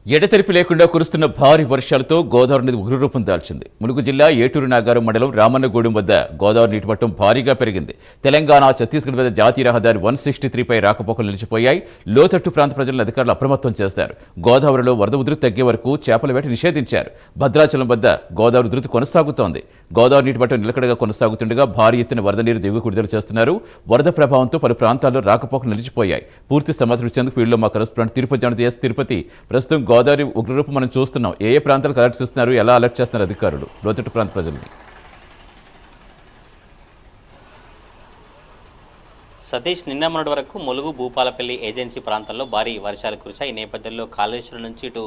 ఎడతెరిపి లేకుండా కురుస్తున్న భారీ వర్షాలతో గోదావరి నది ఉగ్రరూపం దాల్చింది. ములుగు జిల్లా ఏటూరు నాగారం మండలం రామన్నగూడెం వద్ద గోదావరి నీటిమట్టం భారీగా పెరిగింది. తెలంగాణ, ఛత్తీస్గఢ్ వద్ద జాతీయ రహదారి 163పై రాకపోకలు నిలిచిపోయాయి. లోతట్టు ప్రాంత ప్రజలను అధికారులు అప్రమత్తం చేశారు. గోదావరిలో వరద ఉధృతి తగ్గే వరకు చేపల వేట నిషేధించారు. భద్రాచలం వద్ద గోదావరి ఉధృతి కొనసాగుతోంది. గోదావరి నీటిమట్టం నిలకడగా కొనసాగుతుండగా భారీ ఎత్తున వరద నీరు దిగువకు విడుదల చేస్తున్నారు. వరద ప్రభావంతో పలు ప్రాంతాల్లో రాకపోకలు నిలిచిపోయాయి. పూర్తి సమాచారం ఇచ్చేందుకు ఫీల్డ్లో మా కరెస్పాండెంట్ తిరుపతి ప్రస్తుతం గోదావరి ఉగ్రరూపం మనం చూస్తున్నాం. ఏ ప్రాంతాలకు అలర్ట్ చేస్తున్నారు, ఎలా అలర్ట్ చేస్తున్నారు అధికారులు లోతట్టు ప్రాంత ప్రజల్ని? సతీష్, నిన్న మొన్నటి వరకు ములుగు భూపాలపల్లి ఏజెన్సీ ప్రాంతాల్లో భారీ వర్షాలు కురిశాయి. ఈ నేపథ్యంలో కాళేశ్వరం నుంచి ఇటు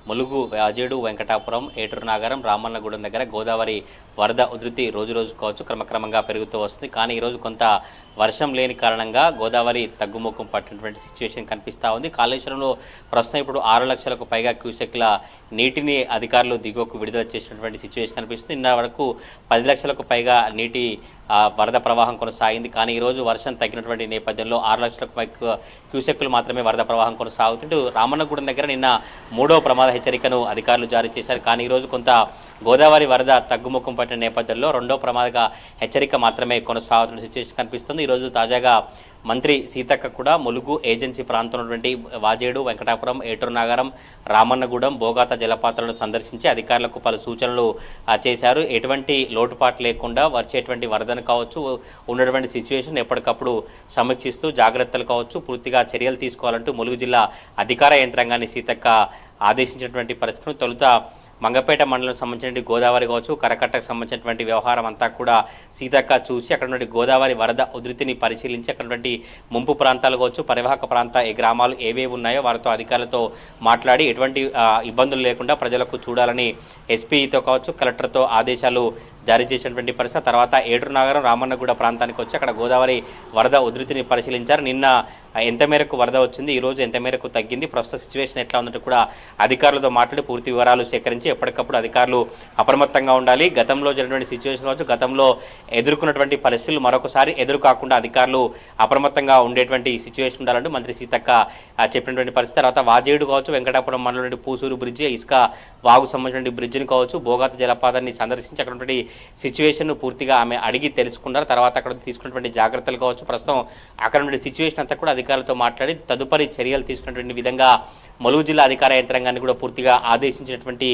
ములుగు, వాజేడు, వెంకటాపురం, ఏటూరు నాగారం, రామన్నగూడెం దగ్గర గోదావరి వరద ఉధృతి రోజు కావచ్చు క్రమక్రమంగా పెరుగుతూ వస్తుంది. కానీ ఈరోజు కొంత వర్షం లేని కారణంగా గోదావరి తగ్గుముఖం పట్టినటువంటి సిచ్యువేషన్ కనిపిస్తూ ఉంది. కాళేశ్వరంలో ప్రస్తుతం ఇప్పుడు 6 లక్షలకు పైగా క్యూసెక్ల నీటిని అధికారులు దిగువకు విడుదల చేసినటువంటి సిచ్యువేషన్ కనిపిస్తుంది. నిన్న వరకు 10 లక్షలకు పైగా నీటి వరద ప్రవాహం కొనసాగింది. కానీ ఈరోజు వర్షం తగ్గినటువంటి నేపథ్యంలో 6 లక్షలకు పైగా క్యూసెక్లు మాత్రమే వరద ప్రవాహం కొనసాగుతుంటూ రామన్నగూడెం దగ్గర నిన్న 3వ ప్రమాద హెచ్చరికను అధికారులు జారీ చేశారు. కానీ ఈరోజు కొంత గోదావరి వరద తగ్గుముఖం పట్టిన నేపథ్యంలో 2వ ప్రమాద హెచ్చరిక మాత్రమే కొనసాగుతున్న సిచ్యువేషన్ కనిపిస్తుంది. ఈరోజు తాజాగా మంత్రి సీతక్క కూడా ములుగు ఏజెన్సీ ప్రాంతంలో ఉన్నటువంటి వాజేడు, వెంకటాపురం, ఏటూరు నాగారం, రామన్నగూడెం, బోగాత జలపాతాలను సందర్శించి అధికారులకు పలు సూచనలు చేశారు. ఎటువంటి లోటుపాటు లేకుండా వచ్చేటువంటి వరదను కావచ్చు, ఉన్నటువంటి సిచ్యువేషన్ ఎప్పటికప్పుడు సమీక్షిస్తూ జాగ్రత్తలు కావచ్చు పూర్తిగా చర్యలు తీసుకోవాలంటూ ములుగు జిల్లా అధికార యంత్రాంగాన్ని సీతక్క ఆదేశించినటువంటి పరిస్థితులు తొలుత మంగపేట మండలం సంబంధించిన గోదావరి కావచ్చు, కరకట్టకు సంబంధించినటువంటి వ్యవహారం అంతా కూడా సీతక్క చూసి అక్కడ నుండి గోదావరి వరద ఉధృతిని పరిశీలించి అక్కడ నుండి ముంపు ప్రాంతాలు కావచ్చు, పరివాహక ప్రాంత ఈ గ్రామాలు ఏవేవి ఉన్నాయో వారితో అధికారులతో మాట్లాడి ఎటువంటి ఇబ్బందులు లేకుండా ప్రజలకు చూడాలని ఎస్పీతో కావచ్చు కలెక్టర్తో ఆదేశాలు జారీ చేసినటువంటి పరిస్థితి. తర్వాత ఏటూరు నాగరం, రామన్నగూడ ప్రాంతానికి వచ్చి అక్కడ గోదావరి వరద ఉధృతిని పరిశీలించారు. నిన్న ఎంత మేరకు వరద వచ్చింది, ఈరోజు ఎంత మేరకు తగ్గింది, ప్రస్తుత సిచ్యువేషన్ ఎట్లా ఉందంటే కూడా అధికారులతో మాట్లాడి పూర్తి వివరాలు సేకరించి ఎప్పటికప్పుడు అధికారులు అప్రమత్తంగా ఉండాలి. గతంలో జరిగినటువంటి సిచ్యువేషన్ కావచ్చు, గతంలో ఎదుర్కొన్నటువంటి పరిస్థితులు మరొకసారి ఎదురుకాకుండా అధికారులు అప్రమత్తంగా ఉండేటువంటి సిచ్యువేషన్ ఉండాలంటూ మంత్రి సీతక్క చెప్పినటువంటి పరిస్థితి. తర్వాత వాజేడు కావచ్చు, వెంకటాపురం మండలం పూసూరు బ్రిడ్జి, ఇసుక వాగు సంబంధించిన బ్రిడ్జిని కావచ్చు, బోగాత జలపాతాన్ని సందర్శించి అక్కడ సిచ్యువేషన్ పూర్తిగా ఆమె అడిగి తెలుసుకున్నారు. తర్వాత అక్కడ తీసుకున్నటువంటి జాగ్రత్తలు కావచ్చు, ప్రస్తుతం అక్కడ నుండి సిచ్యువేషన్ అంతా కూడా అధికారులతో మాట్లాడి తదుపరి చర్యలు తీసుకున్నటువంటి విధంగా ములుగు జిల్లా అధికార యంత్రాంగాన్ని కూడా పూర్తిగా ఆదేశించినటువంటి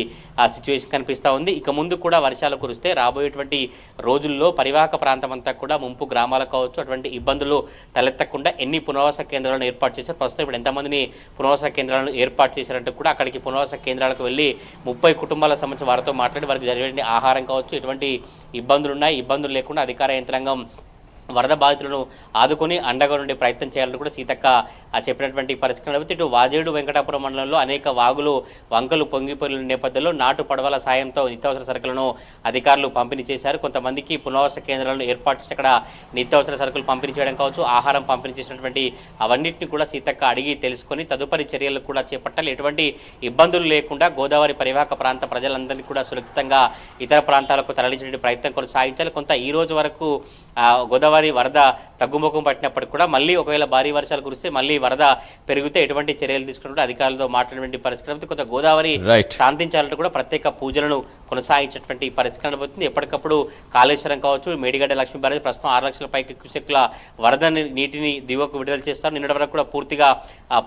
సిచ్యువేషన్ కనిపిస్తూ ఉంది. ఇక ముందు కూడా వర్షాలు కురిస్తే రాబోయేటువంటి రోజుల్లో పరివాహక ప్రాంతం అంతా కూడా ముంపు గ్రామాలకు కావచ్చు అటువంటి ఇబ్బందులు తలెత్తకుండా ఎన్ని పునరావాస కేంద్రాలను ఏర్పాటు చేశారు, ప్రస్తుతం ఇప్పుడు ఎంతమందిని పునరావాస కేంద్రాలను ఏర్పాటు చేశారంటూ కూడా అక్కడికి పునరావాస కేంద్రాలకు వెళ్ళి 30 కుటుంబాలకు సంబంధించి వారితో మాట్లాడి వారికి జరిగే ఆహారం కావచ్చు ఎటువంటి ఇబ్బందులు ఉన్నాయి, ఇబ్బందులు లేకుండా అధికార యంత్రాంగం వరద బాధితులను ఆదుకొని అండగా ఉండే ప్రయత్నం చేయాలని కూడా సీతక్క చెప్పినటువంటి పరిస్థితి. ఇటు వాజేడు, వెంకటాపురం మండలంలో అనేక వాగులు, వంకలు పొంగిపోయిన నేపథ్యంలో నాటు పడవల సాయంతో నిత్యావసర సరుకులను అధికారులు పంపిణీ చేశారు. కొంతమందికి పునరావాస కేంద్రాలను ఏర్పాటు చేసి అక్కడ నిత్యావసర సరుకులు పంపిణీ చేయడం కావచ్చు, ఆహారం పంపిణీ చేసినటువంటి అవన్నింటినీ కూడా సీతక్క అడిగి తెలుసుకొని తదుపరి చర్యలు కూడా చేపట్టాలి. ఎటువంటి ఇబ్బందులు లేకుండా గోదావరి పరివాహక ప్రాంత ప్రజలందరినీ కూడా సురక్షితంగా ఇతర ప్రాంతాలకు తరలించే ప్రయత్నం కొనసాగించాలి. కొంత ఈ రోజు వరకు గోదావరి వరద తగ్గుముఖం పట్టినప్పటికీ కూడా మళ్ళీ ఒకవేళ భారీ వర్షాలు కురిస్తే మళ్ళీ వరద పెరిగితే ఎటువంటి చర్యలు తీసుకుంటే అధికారులతో మాట్లాడినటువంటి పరిస్థితి. కొంత గోదావరి శాంతించాలంటే కూడా ప్రత్యేక పూజలను కొనసాగించేటువంటి పరిస్థితి కనబడుతుంది. ఎప్పటికప్పుడు కాళేశ్వరం కావచ్చు, మేడిగడ్డ లక్ష్మీ బ్యారేజ్ ప్రస్తుతం 6 లక్షల పైకి క్యూసెక్ల వరద నీటిని దిగువకు విడుదల చేస్తారు. నిన్నటి వరకు కూడా పూర్తిగా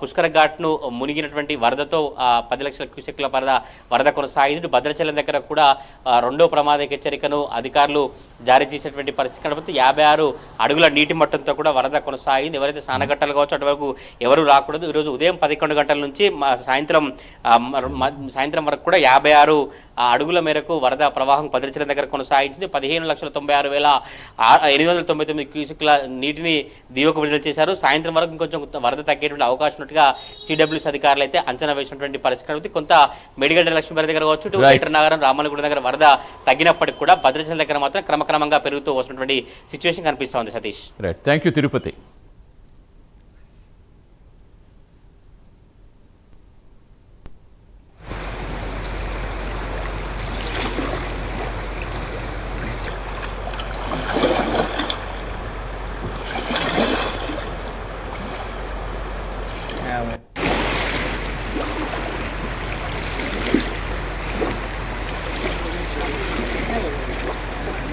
పుష్కర ఘాట్ను మునిగినటువంటి వరదతో 10 లక్షల క్యూసెక్ల వరద కొనసాగింది. భద్రాచలం దగ్గర కూడా 2వ ప్రమాద హెచ్చరికను అధికారులు జారీ చేసినటువంటి పరిస్థితి కనబడుతుంది. 56 అడుగుల నీటి మట్టంతో కూడా వరద కొనసాగింది. ఎవరైతే స్నానఘట్టాలు కావచ్చు అటు వరకు ఎవరు రాకూడదు. ఈరోజు ఉదయం 11 గంటల నుంచి సాయంత్రం వరకు కూడా 56 అడుగుల మేరకు వరద ప్రవాహం భద్రాచలం దగ్గర కొనసాగించింది. 15,96,899 క్యూసెక్ల నీటిని దిగువకు విడుదల చేశారు. సాయంత్రం వరకు ఇంకొంచెం వరద తగ్గేటువంటి అవకాశం ఉన్నట్టుగా సిడబ్ల్యూసీ అధికారులు అయితే అంచనా వేసినటువంటి పరిస్థితి. కొంత మేడిగడ్డ లక్ష్మీబారి దగ్గర కావచ్చు, ఏటూరు నాగారం, రామన్నగూడెం దగ్గర వరద తగ్గినప్పటికీ కూడా భద్రాచలం దగ్గర మాత్రం క్రమక్రమంగా పెరుగుతూ వస్తున్నటువంటి సిచ్యువేషన్ కనిపిస్తోంది. Satish, thank you Tirupati.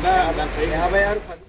56